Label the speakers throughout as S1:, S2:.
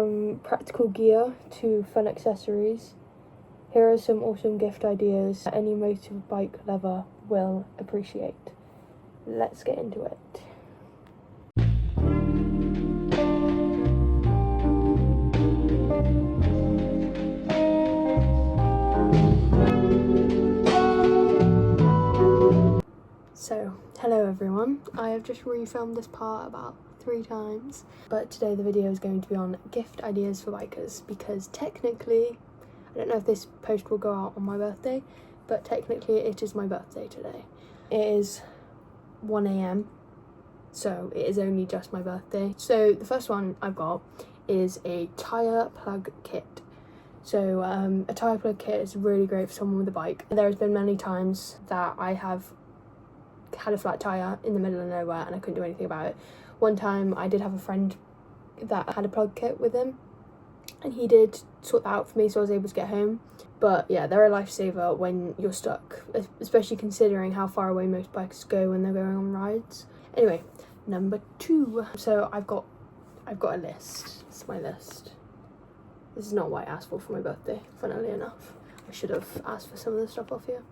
S1: From practical gear to fun accessories, here are some awesome gift ideas that any motorbike lover will appreciate. Let's get into it. So, hello everyone. I have just refilmed this part about 3 times, but today the video is going to be on gift ideas for bikers because technically, I don't know if this post will go out on my birthday, but technically it is my birthday today. It is 1 AM, so it is only just my birthday. So the first one I've got is a tyre plug kit. So a tyre plug kit is really great for someone with a bike. There has been many times that I have had a flat tyre in the middle of nowhere and I couldn't do anything about it. One time I did have a friend that had a plug kit with him and he did sort that out for me, so I was able to get home. But yeah, they're a lifesaver when you're stuck, especially considering how far away most bikers go when they're going on rides. Anyway, number 2. So I've got a list. This is my list. This is not what I asked for my birthday, funnily enough. I should have asked for some of the stuff off here.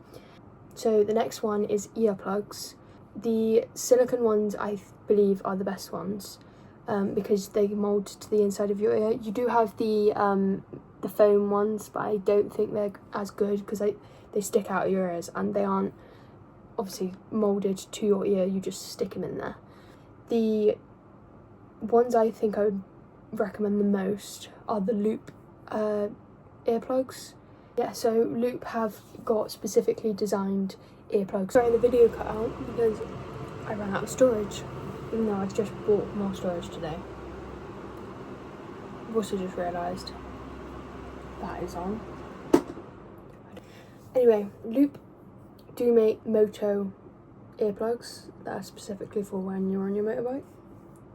S1: So the next one is earplugs. The silicone ones I believe are the best ones because they mould to the inside of your ear. You do have the foam ones, but I don't think they're as good because they stick out of your ears and they aren't obviously moulded to your ear, you just stick them in there. The ones I think I would recommend the most are the Loop earplugs. Yeah, so Loop have got specifically designed earplugs. Sorry, the video cut out because I ran out of storage, even though I've just bought more storage today. I've also just realised that is on. Anyway, Loop do make moto earplugs that are specifically for when you're on your motorbike.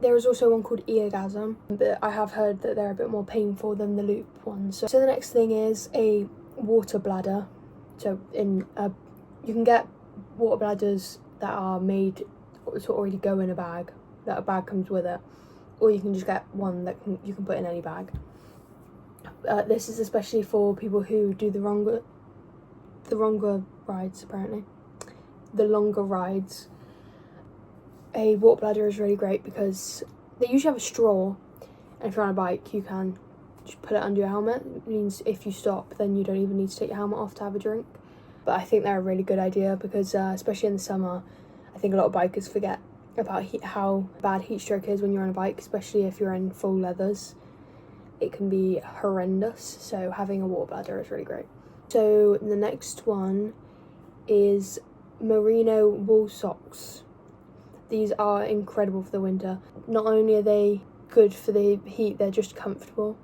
S1: There is also one called Eargasm, but I have heard that they're a bit more painful than the Loop ones. So the next thing is a water bladder. So you can get water bladders that are made to already go in a bag, that a bag comes with it, or you can just get one that you can put in any bag. This is especially for people who do the longer rides, apparently. The longer rides. A water bladder is really great because they usually have a straw, and if you're on a bike you can just put it under your helmet. It means if you stop then you don't even need to take your helmet off to have a drink. But I think they're a really good idea because especially in the summer, I think a lot of bikers forget about how bad heat stroke is when you're on a bike, especially if you're in full leathers. It can be horrendous, so having a water bladder is really great. So the next one is merino wool socks. These are incredible for the winter. Not only are they good for the heat, they're just comfortable.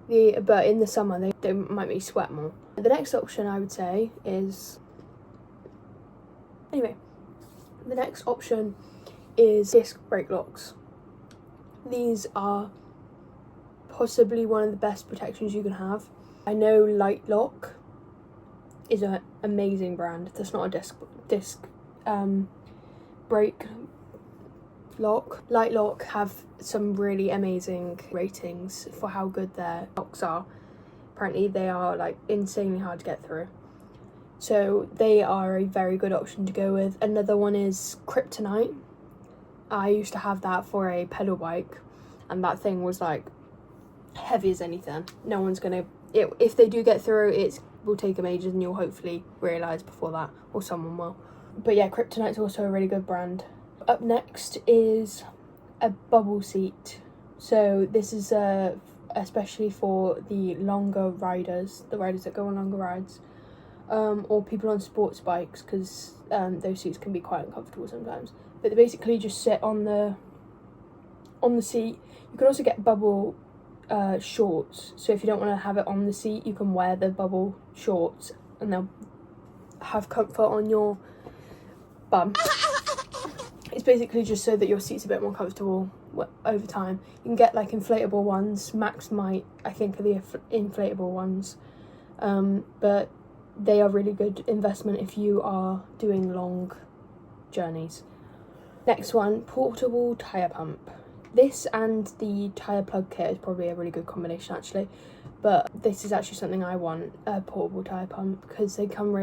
S1: But in the summer, they might make you sweat more. The next option I would say is... Anyway, the next option is disc brake locks. These are possibly one of the best protections you can have. I know Light Lock is an amazing brand. That's not a disc brake lock. Light Lock have some really amazing ratings for how good their locks are. Apparently they are like insanely hard to get through, so they are a very good option to go with. Another one is Kryptonite. I used to have that for a pedal bike and that thing was like heavy as anything. No one's gonna, if they do get through, it will take them ages and you'll hopefully realise before that, or someone will. But yeah, Kryptonite's also a really good brand. Up next is a bubble seat. So this is especially for the longer riders, the riders that go on longer rides, or people on sports bikes, because those seats can be quite uncomfortable sometimes. But they basically just sit on the seat. You can also get bubble shorts, so if you don't want to have it on the seat, you can wear the bubble shorts and they'll have comfort on your bum. It's basically just so that your seat's a bit more comfortable over time. You can get like inflatable ones. Max might, I think, are the inflatable ones, but they are really good investment if you are doing long journeys. Next one, portable tyre pump. This and the tyre plug kit is probably a really good combination actually, but this is actually something I want, a portable tyre pump, because they come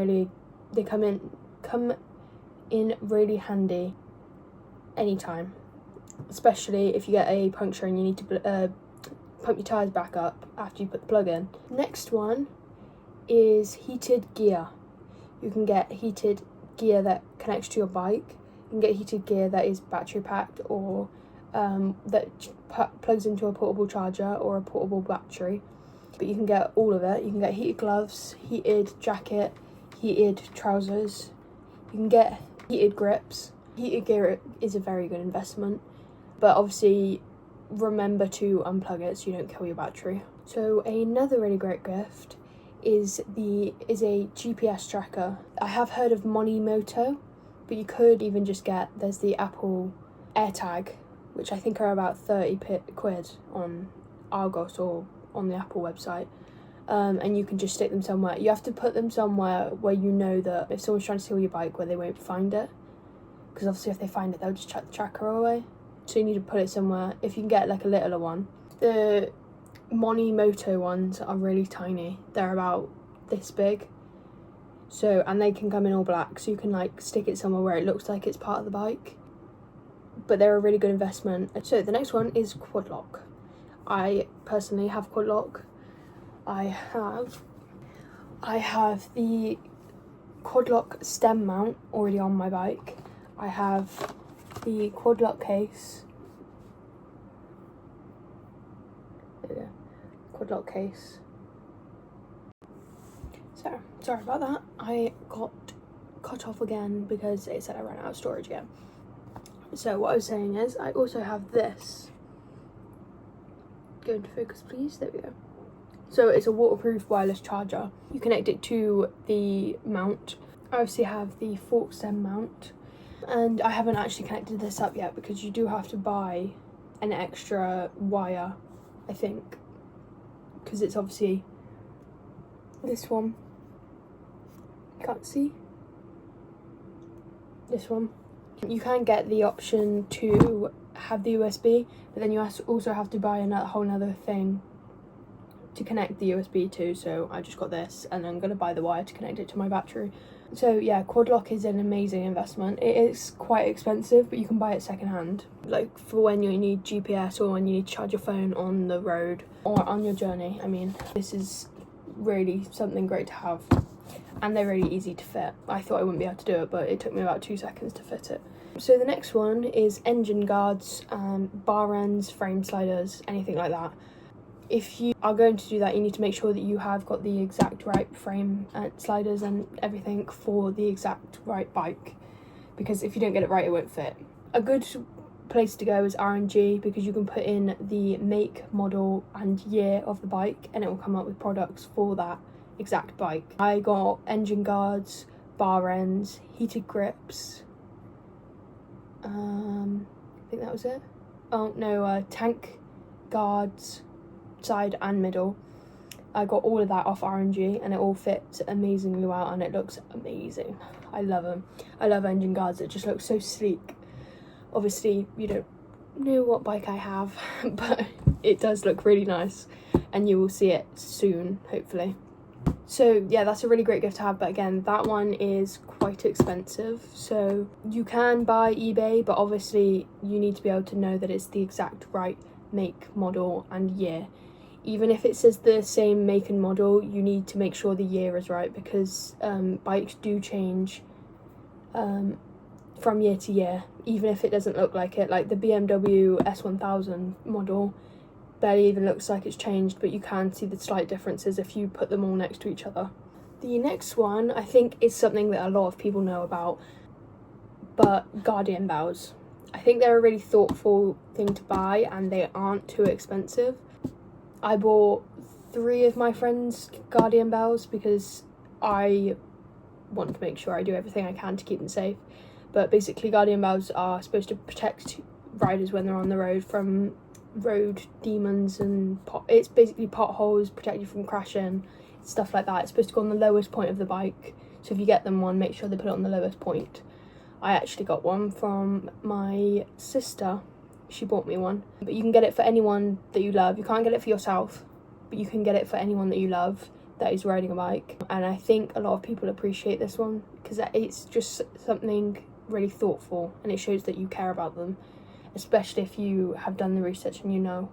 S1: in really handy anytime, especially if you get a puncture and you need to pump your tyres back up after you put the plug in. Next one is heated gear. You can get heated gear that connects to your bike. You can get heated gear that is battery packed, or that plugs into a portable charger or a portable battery. But you can get all of it. You can get heated gloves, heated jacket, heated trousers. You can get heated grips. Heated gear is a very good investment, but obviously remember to unplug it so you don't kill your battery. So another really great gift is a GPS tracker. I have heard of Moto, but you could even just there's the Apple AirTag, which I think are about 30 quid on Argos or on the Apple website. And you can just stick them somewhere. You have to put them somewhere where you know that if someone's trying to steal your bike, where they won't find it, because obviously if they find it, they'll just chuck the tracker away. So you need to put it somewhere. If you can get like a littler one. The Moto ones are really tiny. They're about this big. So, and they can come in all black, so you can like stick it somewhere where it looks like it's part of the bike. But they're a really good investment. So the next one is quad lock. I personally have quad lock. I have the quad lock stem mount already on my bike. I have the quad lock case. There we go. Quad lock case. So, sorry about that. I got cut off again because it said I ran out of storage again. So what I was saying is I also have this. Go into focus please, there we go. So it's a waterproof wireless charger. You connect it to the mount. I obviously have the fork stem mount, and I haven't actually connected this up yet because you do have to buy an extra wire, I think, because it's obviously this one. You can't see this one. You can get the option to have the USB, but then you also have to buy a whole nother thing to connect the USB to. So I just got this, and I'm going to buy the wire to connect it to my battery. So yeah, quad lock is an amazing investment. It is quite expensive, but you can buy it secondhand, like for when you need GPS or when you need to charge your phone on the road or on your journey. I mean, this is really something great to have, and they're really easy to fit. I thought I wouldn't be able to do it, but it took me about 2 seconds to fit it. So the next one is engine guards, bar ends, frame sliders, anything like that. If you are going to do that, you need to make sure that you have got the exact right frame sliders and everything for the exact right bike, because if you don't get it right, it won't fit. A good place to go is R&G, because you can put in the make, model and year of the bike and it will come up with products for that exact bike. I got engine guards, bar ends, heated grips, I think that was it. Oh no, tank guards, side and middle. I got all of that off R&G and it all fits amazingly well and it looks amazing. I love them. I love engine guards. It just looks so sleek. Obviously you don't know what bike I have, but it does look really nice and you will see it soon, hopefully. So yeah, that's a really great gift to have, but again, that one is quite expensive. So you can buy eBay, but obviously you need to be able to know that it's the exact right make, model and year. Even if it says the same make and model, you need to make sure the year is right, because bikes do change from year to year, even if it doesn't look like it. Like the BMW S1000 model barely even looks like it's changed, but you can see the slight differences if you put them all next to each other. The next one I think is something that a lot of people know about, but Guardian bells. I think they're a really thoughtful thing to buy and they aren't too expensive. I bought 3 of my friends' Guardian bells because I want to make sure I do everything I can to keep them safe. But basically Guardian bells are supposed to protect riders when they're on the road from road demons and it's basically potholes, protect you from crashing, stuff like that. It's supposed to go on the lowest point of the bike, so if you get them one, make sure they put it on the lowest point. I actually got one from my sister she bought me one. But you can get it for anyone that you love. You can't get it for yourself, but you can get it for anyone that you love that is riding a bike. And I think a lot of people appreciate this one because it's just something really thoughtful, and it shows that you care about them, especially if you have done the research and you know.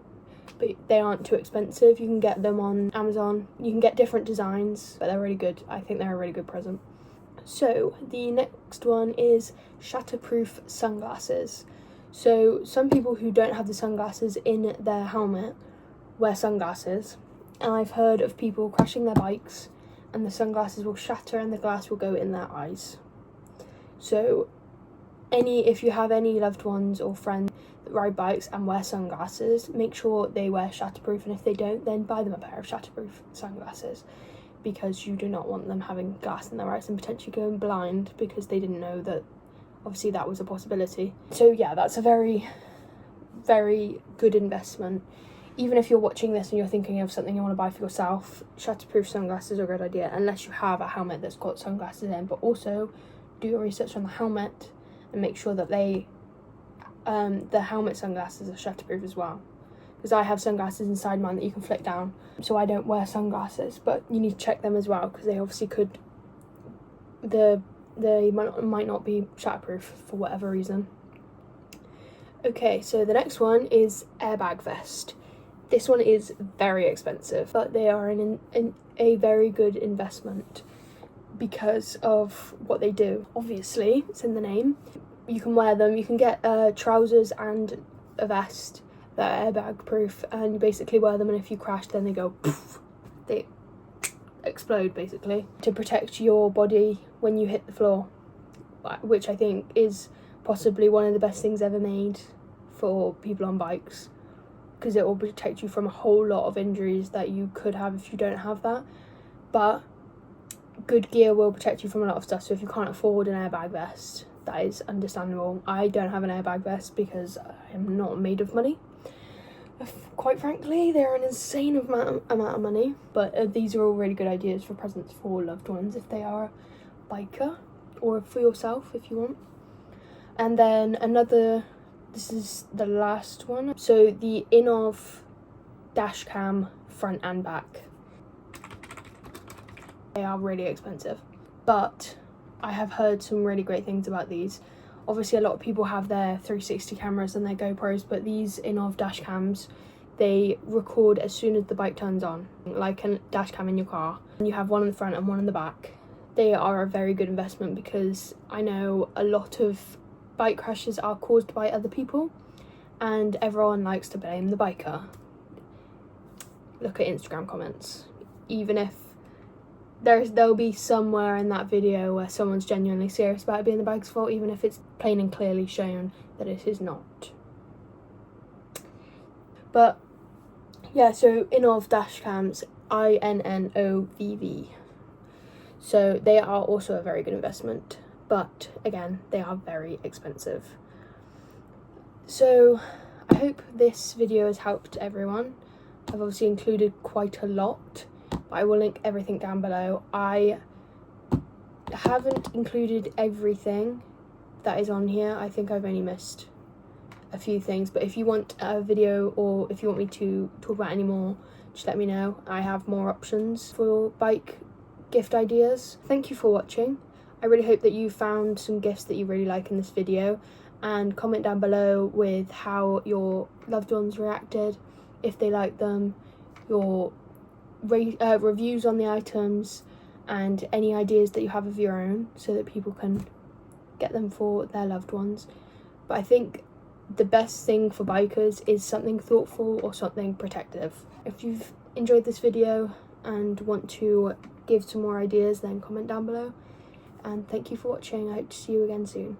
S1: But they aren't too expensive. You can get them on Amazon. You can get different designs, but they're really good. I think they're a really good present. So the next one is shatterproof sunglasses. So some people who don't have the sunglasses in their helmet wear sunglasses, and I've heard of people crashing their bikes and the sunglasses will shatter and the glass will go in their eyes. So if you have any loved ones or friends that ride bikes and wear sunglasses, make sure they wear shatterproof, and if they don't, then buy them a pair of shatterproof sunglasses, because you do not want them having glass in their eyes and potentially going blind because they didn't know that obviously that was a possibility. So yeah, that's a very, very good investment. Even if you're watching this and you're thinking of something you want to buy for yourself, shatterproof sunglasses are a good idea, unless you have a helmet that's got sunglasses in. But also do your research on the helmet and make sure that the helmet sunglasses are shatterproof as well, because I have sunglasses inside mine that you can flick down, so I don't wear sunglasses, but you need to check them as well because they obviously could, they might not be shatterproof for whatever reason. Okay, so the next one is airbag vest. This one is very expensive, but they are a very good investment because of what they do. Obviously, it's in the name. You can wear them. You can get trousers and a vest that are airbag proof, and you basically wear them, and if you crash, then they go poof, they explode basically, to protect your body when you hit the floor, which I think is possibly one of the best things ever made for people on bikes, because it will protect you from a whole lot of injuries that you could have if you don't have that. But good gear will protect you from a lot of stuff, so if you can't afford an airbag vest, that is understandable. I don't have an airbag vest because I am not made of money. Quite frankly, they're an insane amount of money, but these are all really good ideas for presents for loved ones if they are a biker, or for yourself if you want. And then this is the last one, so the Innov dash cam front and back. They are really expensive, but I have heard some really great things about these. Obviously a lot of people have their 360 cameras and their GoPros, but these Innov dash cams, they record as soon as the bike turns on, like a dash cam in your car, and you have one in the front and one in the back. They are a very good investment because I know a lot of bike crashes are caused by other people and everyone likes to blame the biker. Look at Instagram comments. Even if there'll be somewhere in that video where someone's genuinely serious about it being the bike's fault, even if it's plain and clearly shown that it is not. But yeah, so Innov dash cams, INNOVV. So they are also a very good investment, but again, they are very expensive. So I hope this video has helped everyone. I've obviously included quite a lot, but I will link everything down below. I haven't included everything that is on here. I think I've only missed a few things, but if you want a video or if you want me to talk about any more, just let me know. I have more options for bike gift ideas. Thank you for watching. I really hope that you found some gifts that you really like in this video, and comment down below with how your loved ones reacted, if they liked them, your reviews on the items, and any ideas that you have of your own so that people can get them for their loved ones. But I think the best thing for bikers is something thoughtful or something protective. If you've enjoyed this video and want to give some more ideas, then comment down below. And thank you for watching. I hope to see you again soon.